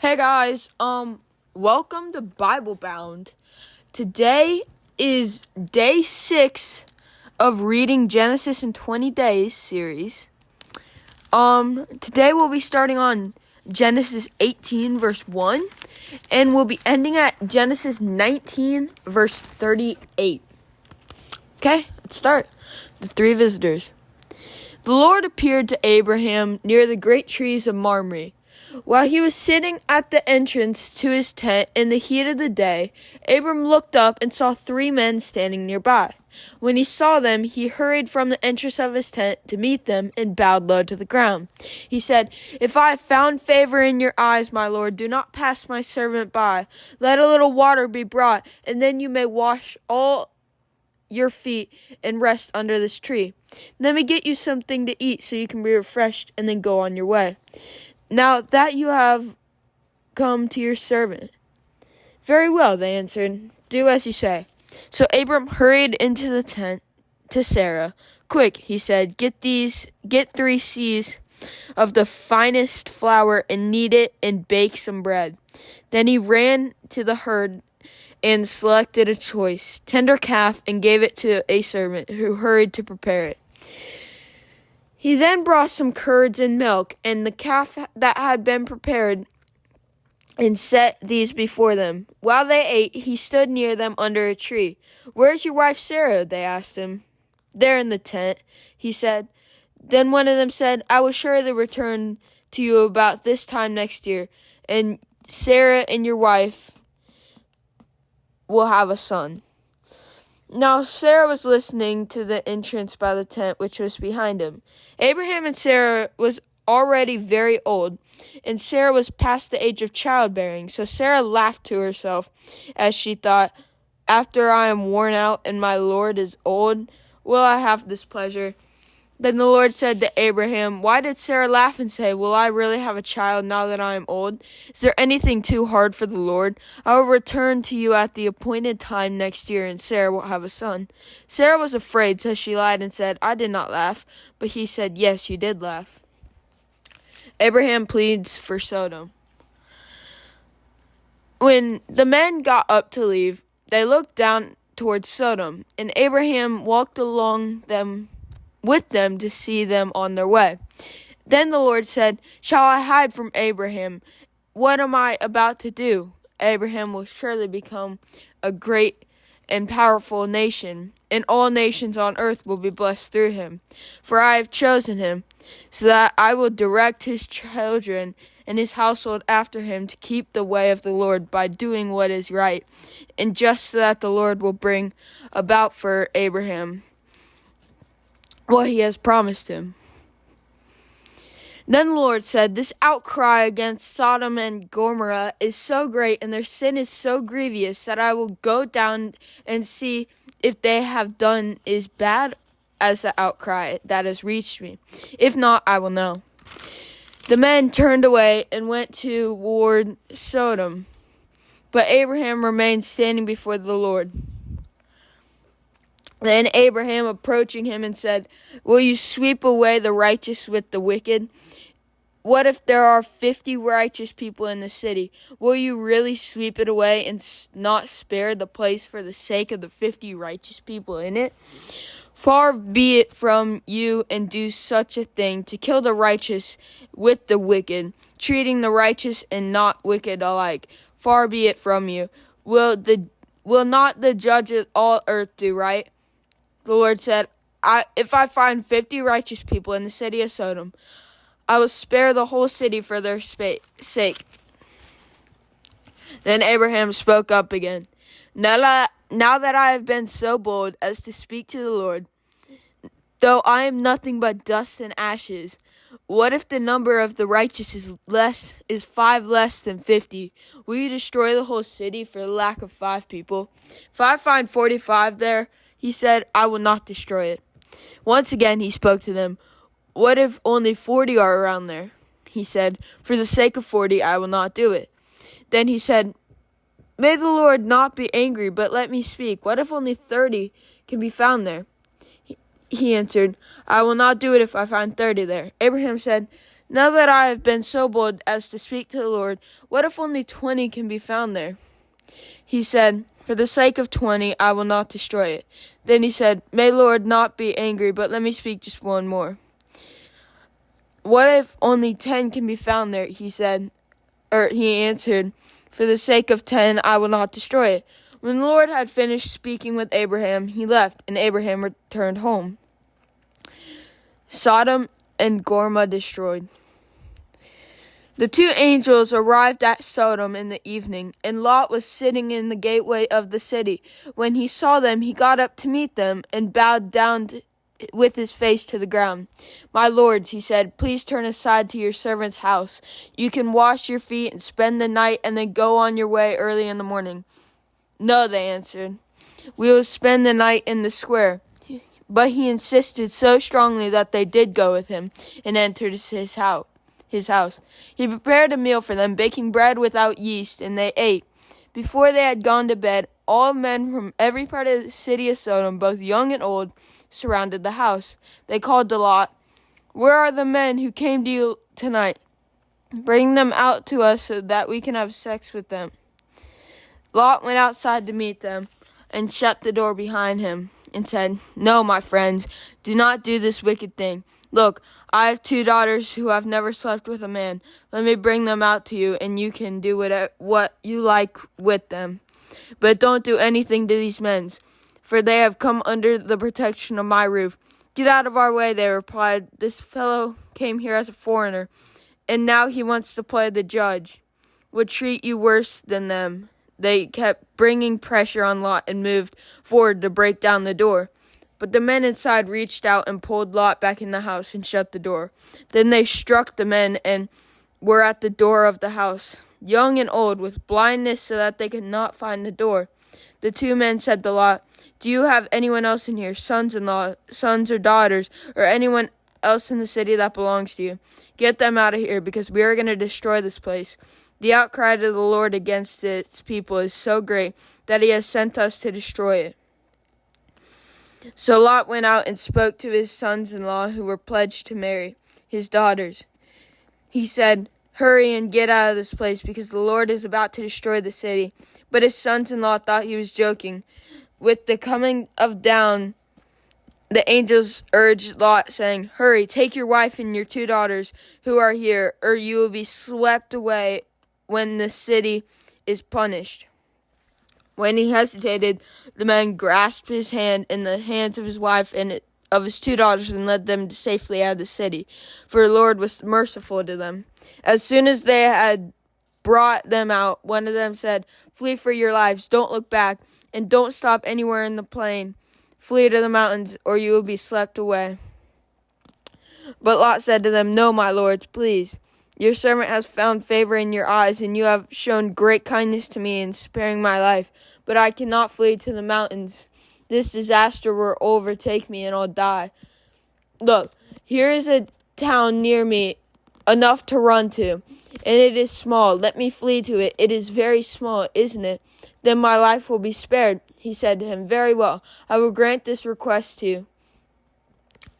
Hey guys, welcome to Bible Bound. Today is day 6 of reading Genesis in 20 Days series. Today we'll be starting on Genesis 18 verse 1, and we'll be ending at Genesis 19 verse 38. Okay, let's start. The three visitors. The Lord appeared to Abraham near the great trees of Mamre. While he was sitting at the entrance to his tent in the heat of the day, Abram looked up and saw 3 men standing nearby. When he saw them, he hurried from the entrance of his tent to meet them and bowed low to the ground. He said, "If I have found favor in your eyes, my Lord, do not pass my servant by. Let a little water be brought, and then you may wash all your feet and rest under this tree. Let me get you something to eat so you can be refreshed and then go on your way. Now that you have come to your servant." "Very well," they answered. "Do as you say." So Abram hurried into the tent to Sarah. "Quick," he said, get 3 seahs of the finest flour and knead it and bake some bread." Then he ran to the herd and selected a choice, tender calf and gave it to a servant who hurried to prepare it. He then brought some curds and milk and the calf that had been prepared and set these before them. While they ate, he stood near them under a tree. "Where's your wife Sarah?" they asked him. "There in the tent," he said. Then one of them said, "I will surely return to you about this time next year, and Sarah and your wife will have a son." Now Sarah was listening to the entrance by the tent which was behind him. Abraham and Sarah was already very old, and Sarah was past the age of childbearing. So Sarah laughed to herself as she thought, "After I am worn out and my Lord is old, will I have this pleasure?" Then the Lord said to Abraham, "Why did Sarah laugh and say, 'Will I really have a child now that I am old?' Is there anything too hard for the Lord? I will return to you at the appointed time next year, and Sarah will have a son." Sarah was afraid, so she lied and said, "I did not laugh." But he said, "Yes, you did laugh." Abraham pleads for Sodom. When the men got up to leave, they looked down towards Sodom, and Abraham walked along with them to see them on their way. Then the Lord said, "Shall I hide from Abraham? What am I about to do? Abraham will surely become a great and powerful nation, and all nations on earth will be blessed through him. For I have chosen him, so that I will direct his children and his household after him to keep the way of the Lord by doing what is right, and just so that the Lord will bring about for Abraham what he has promised him." Then the Lord said, "This outcry against Sodom and Gomorrah is so great, and their sin is so grievous, that I will go down and see if they have done as bad as the outcry that has reached me. If not, I will know." The men turned away and went toward Sodom, but Abraham remained standing before the Lord. Then Abraham, approaching him, and said, "Will you sweep away the righteous with the wicked? What if there are 50 righteous people in the city? Will you really sweep it away and not spare the place for the sake of the 50 righteous people in it? Far be it from you and do such a thing, to kill the righteous with the wicked, treating the righteous and not wicked alike. Far be it from you. Will not the judge of all earth do right?" The Lord said, If I find 50 righteous people in the city of Sodom, I will spare the whole city for their sake." Then Abraham spoke up again. Now that I have been so bold as to speak to the Lord, though I am nothing but dust and ashes, what if the number of the righteous is 5 less than 50? Will you destroy the whole city for the lack of 5 people? If I find 45 there, he said, I will not destroy it. Once again he spoke to them. What if only 40 are around there? He said, for the sake of 40, I will not do it. Then he said, may the Lord not be angry, but let me speak. What if only 30 can be found there? He answered, I will not do it if I find 30 there. Abraham said, Now that I have been so bold as to speak to the Lord, what if only 20 can be found there?" He said, "For the sake of 20, I will not destroy it." Then he said, "May Lord not be angry, but let me speak just one more." "What if only 10 can be found there?" He answered, "For the sake of 10, I will not destroy it." When the Lord had finished speaking with Abraham, he left, and Abraham returned home. Sodom and Gomorrah destroyed. The two angels arrived at Sodom in the evening, and Lot was sitting in the gateway of the city. When he saw them, he got up to meet them and bowed down with his face to the ground. "My lords," he said, "please turn aside to your servant's house. You can wash your feet and spend the night and then go on your way early in the morning." "No," they answered, "we will spend the night in the square." But he insisted so strongly that they did go with him and entered his house. He prepared a meal for them, baking bread without yeast, and they ate. Before they had gone to bed, all men from every part of the city of Sodom, both young and old, surrounded the house. They called to Lot, "Where are the men who came to you tonight? Bring them out to us so that we can have sex with them." Lot went outside to meet them and shut the door behind him and said, "No, my friends, do not do this wicked thing. Look, I have 2 daughters who have never slept with a man. Let me bring them out to you, and you can do what you like with them. But don't do anything to these men, for they have come under the protection of my roof." "Get out of our way," they replied. "This fellow came here as a foreigner, and now he wants to play the judge. Would treat you worse than them." They kept bringing pressure on Lot and moved forward to break down the door. But the men inside reached out and pulled Lot back in the house and shut the door. Then they struck the men and were at the door of the house, young and old, with blindness so that they could not find the door. The 2 men said to Lot, "Do you have anyone else in here, sons-in-law, sons or daughters, or anyone else in the city that belongs to you? Get them out of here, because we are going to destroy this place. The outcry to the Lord against its people is so great that he has sent us to destroy it." So Lot went out and spoke to his sons-in-law who were pledged to marry his daughters. He said, "Hurry and get out of this place, because the Lord is about to destroy the city." But his sons-in-law thought he was joking. With the coming of dawn, the angels urged Lot, saying, "Hurry, take your wife and your 2 daughters who are here, or you will be swept away when the city is punished." When he hesitated, the men grasped his hand and the hands of his wife and of his 2 daughters and led them safely out of the city, for the Lord was merciful to them. As soon as they had brought them out, one of them said, "Flee for your lives, don't look back, and don't stop anywhere in the plain. Flee to the mountains, or you will be swept away." But Lot said to them, "No, my lords, please. Your servant has found favor in your eyes, and you have shown great kindness to me in sparing my life. But I cannot flee to the mountains. This disaster will overtake me, and I'll die. Look, here is a town near me, enough to run to, and it is small. Let me flee to it. It is very small, isn't it? Then my life will be spared." He said to him, "Very well, I will grant this request to you.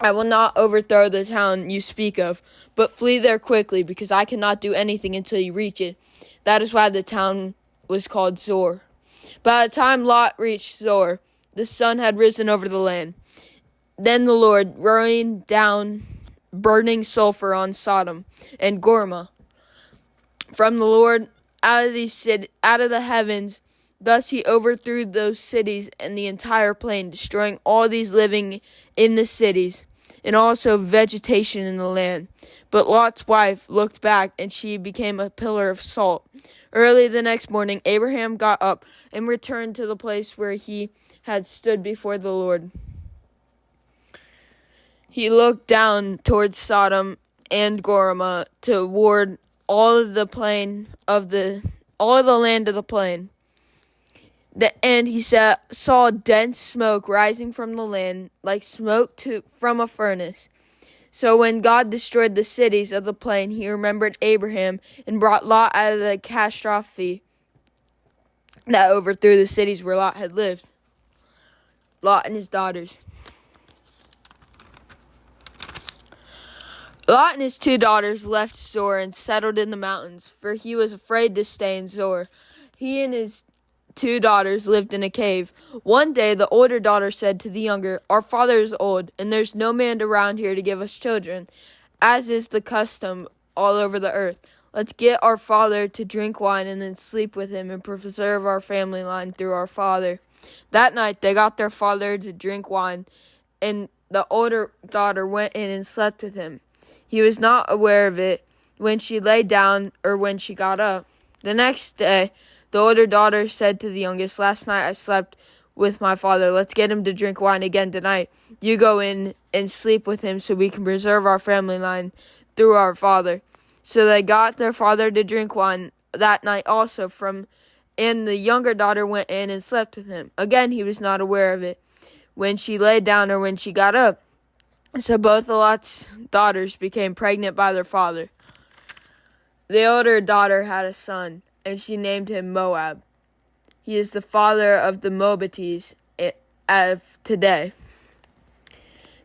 I will not overthrow the town you speak of, but flee there quickly, because I cannot do anything until you reach it." That is why the town was called Zoar. By the time Lot reached Zoar, the sun had risen over the land. Then the Lord rained down burning sulfur on Sodom and Gomorrah from the Lord out of the heavens. Thus he overthrew those cities and the entire plain, destroying all these living in the cities, and also vegetation in the land. But Lot's wife looked back, and she became a pillar of salt. Early the next morning, Abraham got up and returned to the place where he had stood before the Lord. He looked down towards Sodom and Gomorrah toward all of the land of the plain. And he saw dense smoke rising from the land, like smoke from a furnace. So when God destroyed the cities of the plain, he remembered Abraham and brought Lot out of the catastrophe that overthrew the cities where Lot had lived. Lot and his daughters. Lot and his 2 daughters left Zoar and settled in the mountains, for he was afraid to stay in Zoar. He and his 2 daughters lived in a cave. One day the older daughter said to the younger, "Our father is old, and there's no man around here to give us children, as is the custom all over the earth. Let's get our father to drink wine and then sleep with him and preserve our family line through our father." That night they got their father to drink wine, and the older daughter went in and slept with him. He was not aware of it when she lay down or when she got up. The next day, the older daughter said to the youngest, "Last night I slept with my father. Let's get him to drink wine again tonight. You go in and sleep with him so we can preserve our family line through our father." So they got their father to drink wine that night also and the younger daughter went in and slept with him. Again, he was not aware of it when she lay down or when she got up. So both of Lot's daughters became pregnant by their father. The older daughter had a son, and she named him Moab. He is the father of the Moabites of today.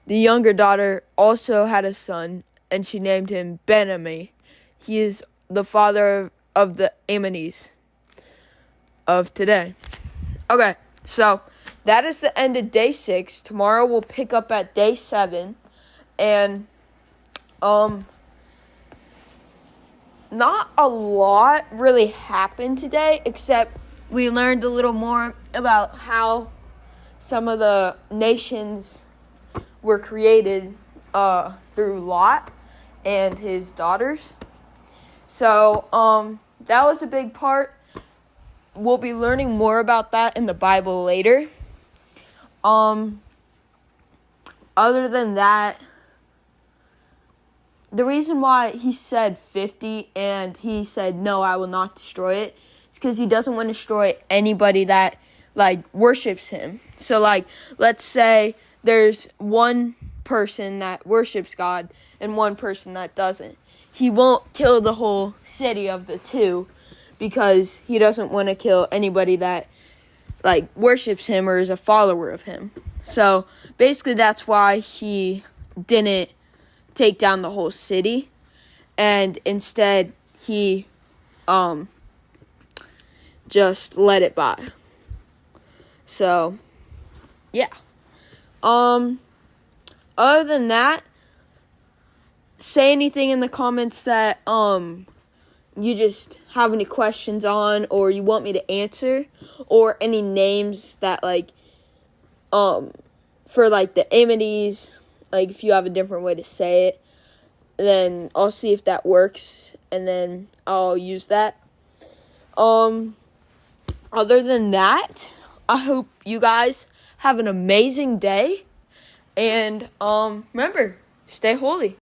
The younger daughter also had a son, and she named him Ben-Ammi. He is the father of the Ammonites of today. Okay, so that is the end of day 6. Tomorrow we'll pick up at day 7. And, not a lot really happened today, except we learned a little more about how some of the nations were created, through Lot and his daughters. So, that was a big part. We'll be learning more about that in the Bible later. Other than that, the reason why he said 50 and he said, "No, I will not destroy it," is because he doesn't want to destroy anybody that, worships him. So, let's say there's one person that worships God and one person that doesn't. He won't kill the whole city of the two because he doesn't want to kill anybody that, worships him or is a follower of him. So, basically, that's why he didn't take down the whole city, and instead he just let it by. So yeah. Other than that, say anything in the comments that you just have any questions on, or you want me to answer, or any names that for the Ammonites. If you have a different way to say it, then I'll see if that works, and then I'll use that. Other than that, I hope you guys have an amazing day, and remember, stay holy.